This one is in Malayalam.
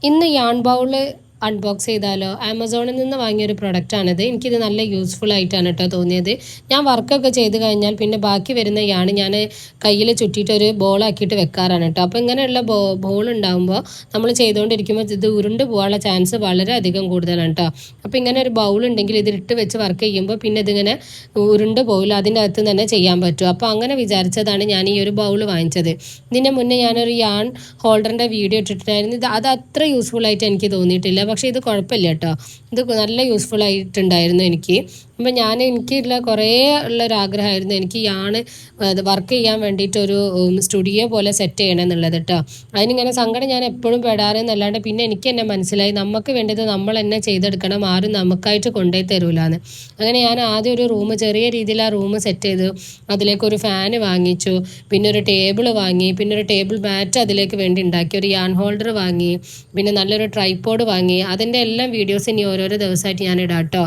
ഇന്ന് യാൺ ബൗൾ അൺബോക്സ് ചെയ്താലോ? ആമസോണിൽ നിന്ന് വാങ്ങിയൊരു പ്രൊഡക്റ്റാണിത്. എനിക്കിത് നല്ല യൂസ്ഫുൾ ആയിട്ടാണ് കേട്ടോ തോന്നിയത്. ഞാൻ വർക്കൊക്കെ ചെയ്ത് കഴിഞ്ഞാൽ പിന്നെ ബാക്കി വരുന്ന യാണ് ഞാൻ കയ്യിൽ ചുറ്റിയിട്ടൊരു ബോളാക്കിയിട്ട് വെക്കാറാണ് കേട്ടോ. അപ്പോൾ ഇങ്ങനെയുള്ള ബോൾ ഉണ്ടാകുമ്പോൾ നമ്മൾ ചെയ്തുകൊണ്ടിരിക്കുമ്പോൾ ഇത് ഉരുണ്ട് പോകാനുള്ള ചാൻസ് വളരെയധികം കൂടുതലാണ് കേട്ടോ. അപ്പോൾ ഇങ്ങനെ ഒരു ബൗൾ ഉണ്ടെങ്കിൽ ഇതിട്ട് വെച്ച് വർക്ക് ചെയ്യുമ്പോൾ പിന്നെ ഇതിങ്ങനെ ഉരുണ്ട് പോകില്ല, അതിൻ്റെ അകത്ത് തന്നെ ചെയ്യാൻ പറ്റും. അപ്പോൾ അങ്ങനെ വിചാരിച്ചതാണ് ഞാൻ ഈ ഒരു ബൗൾ വാങ്ങിച്ചത്. ഇതിൻ്റെ മുന്നേ ഞാനൊരു യാൺ ഹോൾഡറിൻ്റെ വീഡിയോ ഇട്ടിട്ടുണ്ടായിരുന്നു. അത് അത്ര യൂസ്ഫുൾ ആയിട്ട് എനിക്ക് തോന്നിയിട്ടില്ല. പക്ഷേ ഇത് കുഴപ്പമില്ല കേട്ടോ, ഇത് നല്ല യൂസ്ഫുൾ ആയിട്ടുണ്ടായിരുന്നു എനിക്ക്. അപ്പം എനിക്കുള്ള കുറേ ഉള്ളൊരാഗ്രഹമായിരുന്നു എനിക്ക് യാണ് വർക്ക് ചെയ്യാൻ വേണ്ടിയിട്ടൊരു സ്റ്റുഡിയോ പോലെ സെറ്റ് ചെയ്യണം എന്നുള്ളത് കേട്ടോ. അതിനിങ്ങനെ സങ്കടം ഞാൻ എപ്പോഴും പെടാറെന്നല്ലാണ്ട് പിന്നെ എനിക്ക് തന്നെ മനസ്സിലായി നമുക്ക് വേണ്ടത് നമ്മൾ തന്നെ ചെയ്തെടുക്കണം, ആരും നമുക്കായിട്ട് കൊണ്ടുപോയി തരൂലാന്ന്. അങ്ങനെ ഞാൻ ആദ്യം ഒരു റൂം, ചെറിയ രീതിയിൽ ആ റൂം സെറ്റ് ചെയ്തു. അതിലേക്കൊരു ഫാന് വാങ്ങിച്ചു, പിന്നെ ഒരു ടേബിൾ വാങ്ങി, പിന്നെ ഒരു ടേബിൾ മാറ്റ് അതിലേക്ക് വേണ്ടി ഉണ്ടാക്കി, ഒരു യാൺ ഹോൾഡർ വാങ്ങി, പിന്നെ നല്ലൊരു ട്രൈപോഡ് വാങ്ങി. അതിൻ്റെ എല്ലാം വീഡിയോസ് ഇനി ഓരോരോ ദിവസമായിട്ട് ഞാൻ ഇടാം കേട്ടോ.